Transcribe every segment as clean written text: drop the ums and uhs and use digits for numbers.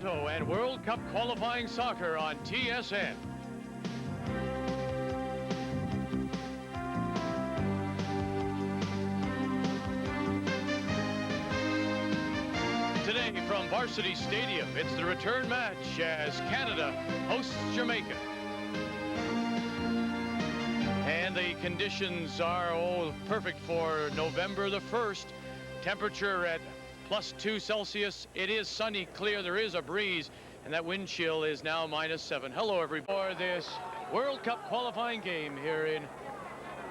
And World Cup qualifying soccer on TSN. Today from Varsity Stadium, it's the return match as Canada hosts Jamaica. And the conditions are perfect for November the 1st. Temperature at +2 Celsius. It is sunny, clear. There is a breeze, and that wind chill is now -7. Hello, everybody, for this World Cup qualifying game here in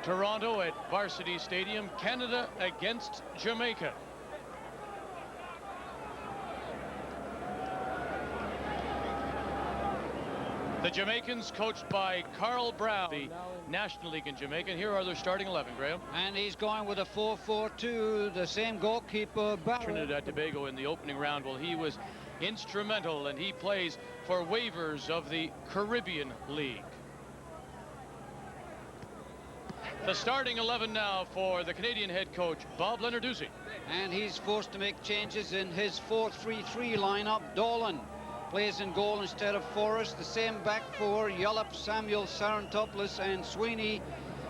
Toronto at Varsity Stadium. Canada against Jamaica. The Jamaicans coached by Carl Brown, the National League in Jamaica. And here are their starting 11, Graham. And he's going with a 4-4-2, the same goalkeeper. Trinidad and Tobago in the opening round. Well, he was instrumental, and he plays for waivers of the Caribbean League. The starting 11 now for the Canadian head coach, Bob Lenarduzzi. And he's forced to make changes in his 4-3-3 lineup. Dolan plays in goal instead of Forrest. The same back four, Yallop, Samuel, Sarantopoulos, and Sweeney.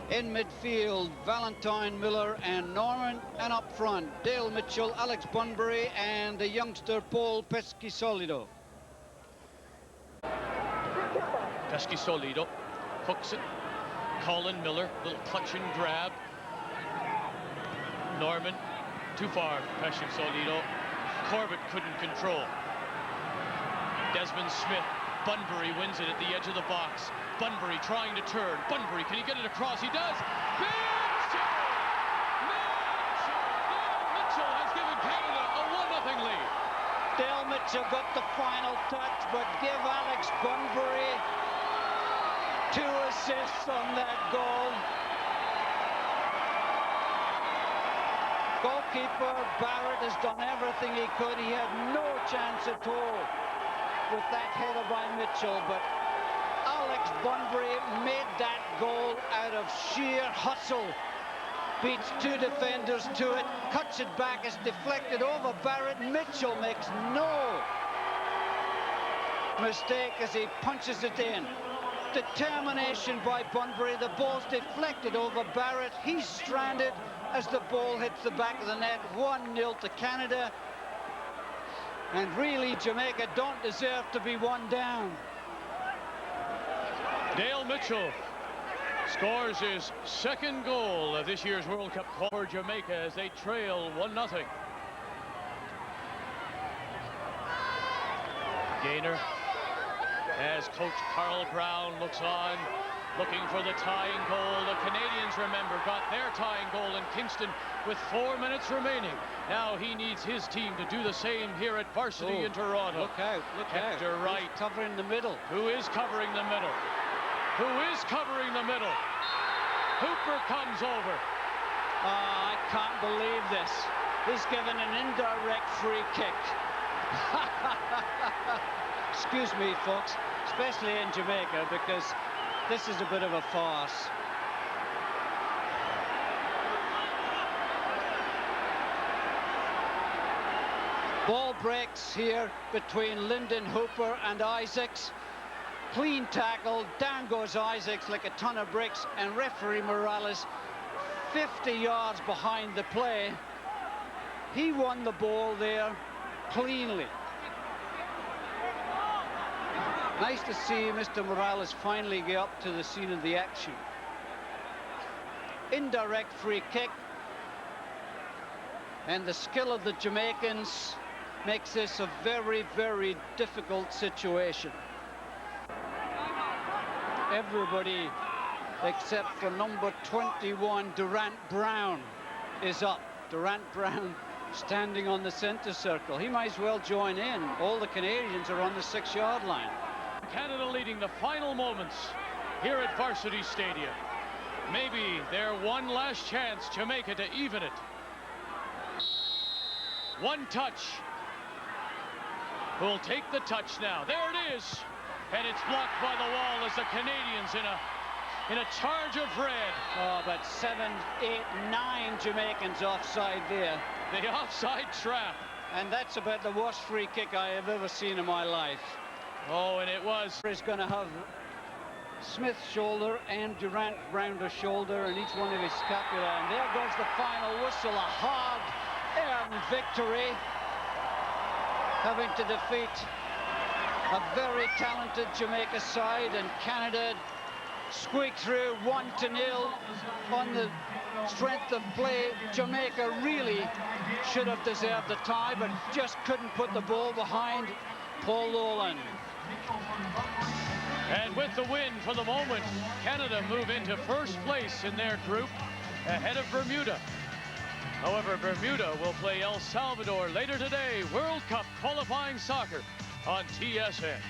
In midfield, Valentine, Miller, and Norman. And up front, Dale Mitchell, Alex Bunbury, and the youngster Paul Pescisolido. Pescisolido hooks it. Colin Miller, little clutch and grab. Norman, too far, Pescisolido. Corbett couldn't control. Desmond Smith, Bunbury wins it at the edge of the box. Bunbury trying to turn. Bunbury, can he get it across? He does. Mitchell! Mitchell has given Canada a 1-0 lead. Dale Mitchell got the final touch, but give Alex Bunbury 2 assists on that goal. Goalkeeper Barrett has done everything he could. He had no chance at all with that header by Mitchell, but Alex Bunbury made that goal out of sheer hustle. Beats 2 defenders to it, cuts it back, it's deflected over Barrett. Mitchell makes no mistake as he punches it in. Determination by Bunbury. The ball's deflected over Barrett. He's stranded as the ball hits the back of the net. 1-0 to Canada. And really, Jamaica don't deserve to be one down. Dale Mitchell scores his second goal of this year's World Cup for Jamaica as they trail 1-0. Gaynor, as Coach Carl Brown looks on, looking for the tying goal. The Canadians, remember, got their tying goal in Kingston with 4 minutes remaining. Now he needs his team to do the same here at Varsity in Toronto. Look out, look out. Hector Wright. Who's covering the middle? Who is covering the middle? Who is covering the middle? Hooper comes over. I can't believe this. He's given an indirect free kick. Excuse me, folks, especially in Jamaica, because this is a bit of a farce. Ball breaks here between Lyndon Hooper and Isaacs. Clean tackle, down goes Isaacs like a ton of bricks, and referee Morales 50 yards behind the play. He won the ball there cleanly. Nice to see Mr. Morales finally get up to the scene of the action. Indirect free kick. And the skill of the Jamaicans makes this a very, very difficult situation. Everybody except for number 21, Durant Brown, is up. Durant Brown standing on the center circle. He might as well join in. All the Canadians are on the 6-yard line. Canada leading the final moments here at Varsity Stadium. Maybe their one last chance, Jamaica, to even it. One touch. Who'll take the touch now? There it is. And it's blocked by the wall as the Canadians in a charge of red. Oh, but 7, 8, 9 Jamaicans offside there. The offside trap. And that's about the worst free kick I have ever seen in my life. Oh, and it was. He's going to have Smith's shoulder and Durant round his shoulder and each one of his scapula. And there goes the final whistle, a hard-earned victory, having to defeat a very talented Jamaica side, and Canada squeaked through 1-0 on the strength of play. Jamaica really should have deserved the tie, but just couldn't put the ball behind Paul Lolan. And with the win for the moment, Canada move into first place in their group ahead of Bermuda. However, Bermuda will play El Salvador later today. World Cup qualifying soccer on TSN.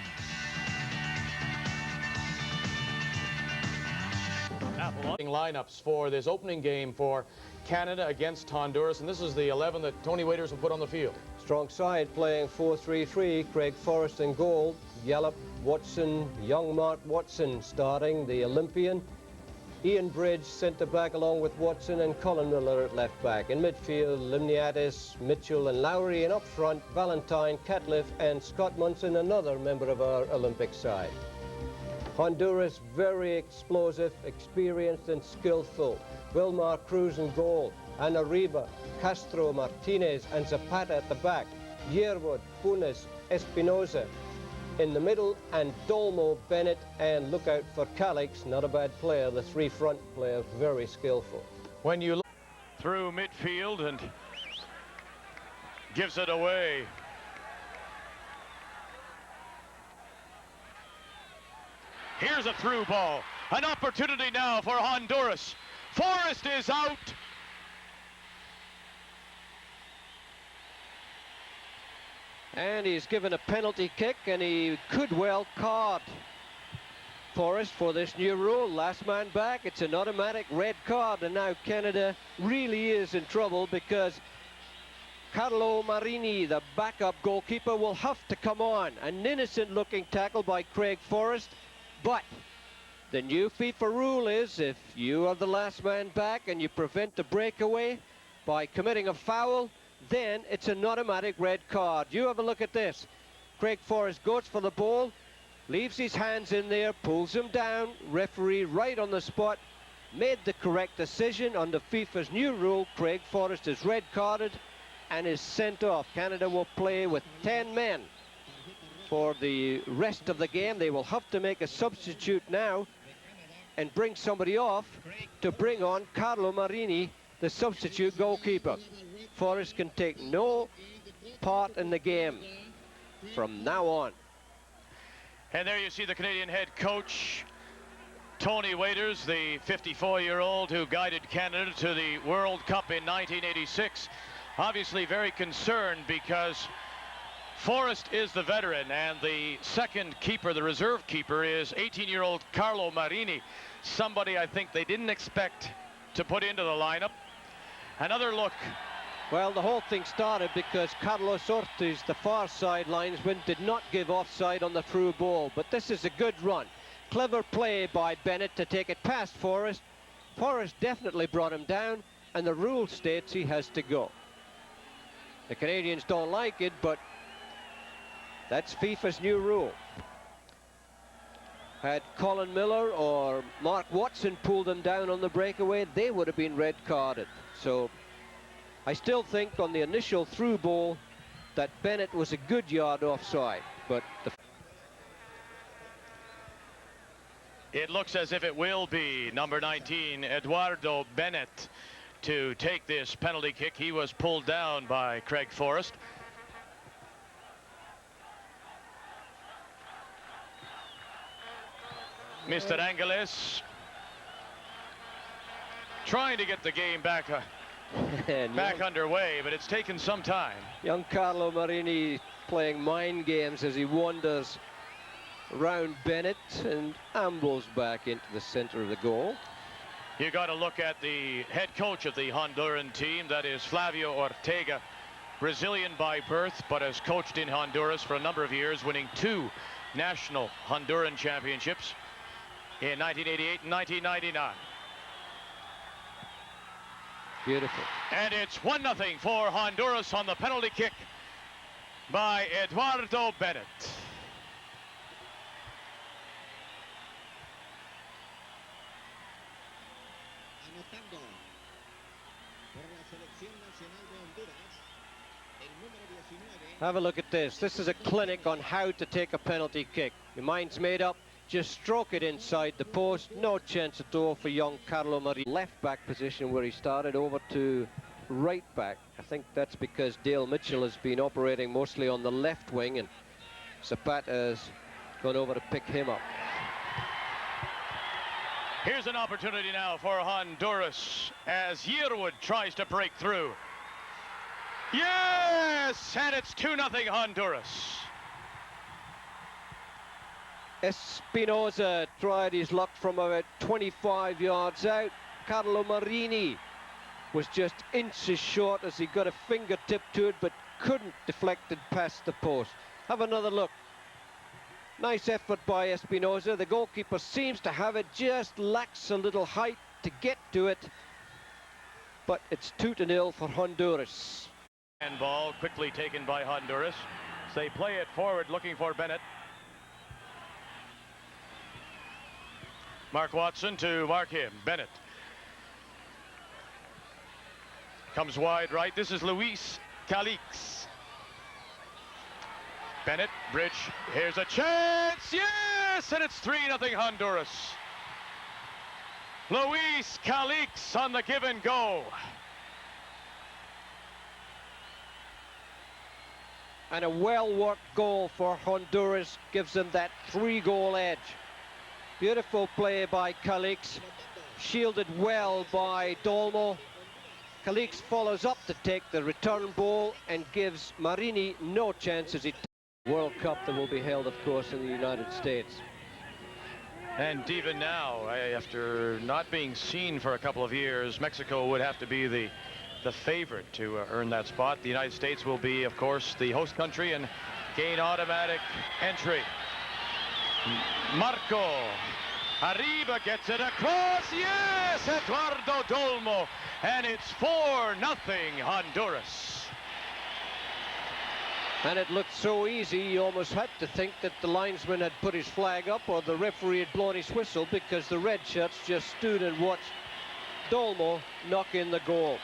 Lineups for this opening game for Canada against Honduras, and this is the 11 that Tony Waiters will put on the field. Strong side playing 4-3-3. Craig Forrest in goal. Yallop, Watson, young Mark Watson starting, the Olympian. Ian Bridge centre back along with Watson, and Colin Miller at left back. In midfield, Limniatis, Mitchell and Lowry, and up front, Valentine, Catliff and Scott Munson, another member of our Olympic side. Honduras, very explosive, experienced and skillful. Vilmar Cruz in goal, Anariba, Castro, Martinez and Zapata at the back. Yearwood, Funes, Espinoza in the middle, and Dolmo, Bennett, and look out for Calix, not a bad player. The three front players, very skillful. When you look through midfield and gives it away. Here's a through ball. An opportunity now for Honduras. Forrest is out. And he's given a penalty kick, and he could well card Forrest for this new rule. Last man back, it's an automatic red card, and now Canada really is in trouble because Carlo Marini, the backup goalkeeper, will have to come on. An innocent looking tackle by Craig Forrest, but the new FIFA rule is if you are the last man back and you prevent the breakaway by committing a foul, then it's an automatic red card. You have a look at this. Craig Forrest goes for the ball, leaves his hands in there, pulls him down. Referee right on the spot made the correct decision. Under FIFA's new rule, Craig Forrest is red carded and is sent off. Canada will play with 10 men for the rest of the game. They will have to make a substitute now and bring somebody off to bring on Carlo Marini, the substitute goalkeeper. Forrest can take no part in the game from now on. And there you see the Canadian head coach, Tony Waiters, the 54-year-old who guided Canada to the World Cup in 1986. Obviously very concerned because Forrest is the veteran, and the second keeper, the reserve keeper, is 18-year-old Carlo Marini, somebody I think they didn't expect to put into the lineup. Another look. Well, the whole thing started because Carlos Ortiz, the far side linesman, did not give offside on the through ball, but this is a good run. Clever play by Bennett to take it past Forrest. Forrest definitely brought him down, and the rule states he has to go. The Canadians don't like it, but that's FIFA's new rule. Had Colin Miller or Mark Watson pulled them down on the breakaway, they would have been red carded. So I still think on the initial through ball that Bennett was a good yard offside, but It looks as if it will be number 19, Eduardo Bennett, to take this penalty kick. He was pulled down by Craig Forrest. Mr. Angeles trying to get the game back underway, but it's taken some time. Young Carlo Marini playing mind games as he wanders around Bennett and ambles back into the center of the goal. You got to look at the head coach of the Honduran team, that is Flavio Ortega, Brazilian by birth, but has coached in Honduras for a number of years, winning 2 national Honduran championships in 1988 and 1999. Beautiful. And it's 1-0 for Honduras on the penalty kick. by Eduardo Bennett. Anotando por la selección nacional de Honduras, el número 19. Have a look at this. This is a clinic on how to take a penalty kick. Your mind's made up. Just stroke it inside the post. No chance at all for young Carlo Marini. Left back position where he started, over to right back. I think that's because Dale Mitchell has been operating mostly on the left wing, and Zapata has gone over to pick him up. Here's an opportunity now for Honduras as Yearwood tries to break through. Yes, and it's 2-0 Honduras. Espinosa tried his luck from about 25 yards out. Carlo Marini was just inches short as he got a fingertip to it, but couldn't deflect it past the post. Have another look. Nice effort by Espinosa. The goalkeeper seems to have it, just lacks a little height to get to it. But it's 2-0 for Honduras. And ball quickly taken by Honduras. So they play it forward looking for Bennett. Mark Watson to mark him. Bennett comes wide right. This is Luis Calix. Bennett, bridge. Here's a chance. Yes, and it's 3-0 Honduras. Luis Calix on the give and go. And a well-worked goal for Honduras gives them that 3-goal edge. Beautiful play by Calix, shielded well by Dolmo. Calix follows up to take the return ball and gives Marini no chance as he... World Cup that will be held, of course, in the United States. And even now, after not being seen for a couple of years, Mexico would have to be the favorite to earn that spot. The United States will be, of course, the host country and gain automatic entry. Marco Arriba gets it across. Yes, Eduardo Dolmo, and it's 4-0 Honduras. And it looked so easy, you almost had to think that the linesman had put his flag up or the referee had blown his whistle, because the red shirts just stood and watched Dolmo knock in the goal.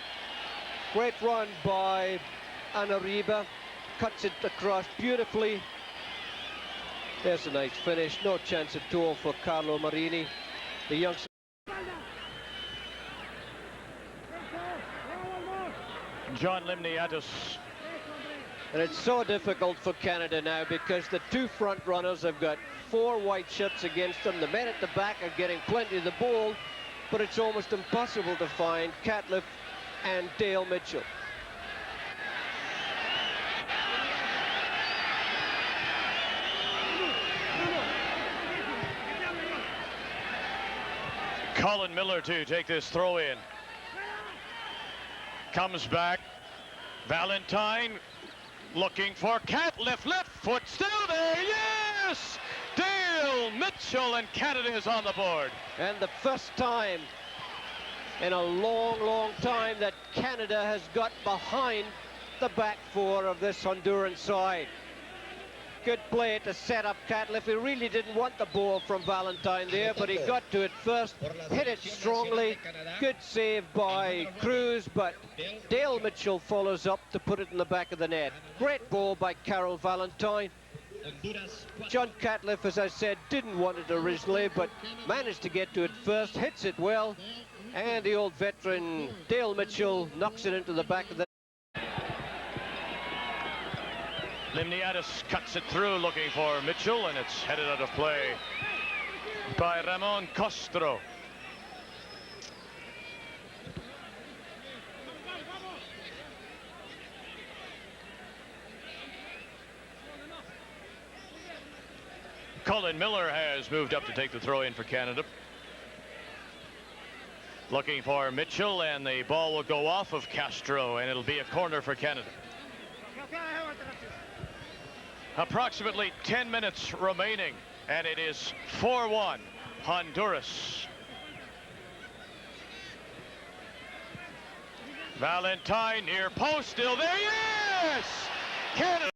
Great run by Arriba, cuts it across beautifully. There's a nice finish, no chance at all for Carlo Marini, the youngster. John Limniatis. And it's so difficult for Canada now because the two front runners have got 4 white shirts against them. The men at the back are getting plenty of the ball, but it's almost impossible to find Catliffe and Dale Mitchell. Colin Miller to take this throw in. Comes back. Valentine looking for Catliffe. Left foot still there. Yes! Dale Mitchell, and Canada is on the board. And the first time in a long, long time that Canada has got behind the back 4 of this Honduran side. Good play to set up Catliffe. He really didn't want the ball from Valentine there, but he got to it first, hit it strongly. Good save by Cruz, but Dale Mitchell follows up to put it in the back of the net. Great ball by Carol Valentine. John Catliffe, as I said, didn't want it originally, but managed to get to it first, hits it well, and the old veteran Dale Mitchell knocks it into the back of the net. Limniatis cuts it through looking for Mitchell, and it's headed out of play by Ramon Castro. Colin Miller has moved up to take the throw in for Canada. Looking for Mitchell, and the ball will go off of Castro, and it'll be a corner for Canada. Approximately 10 minutes remaining, and it is 4-1 Honduras. Valentine near post, still there. Yes! Canada.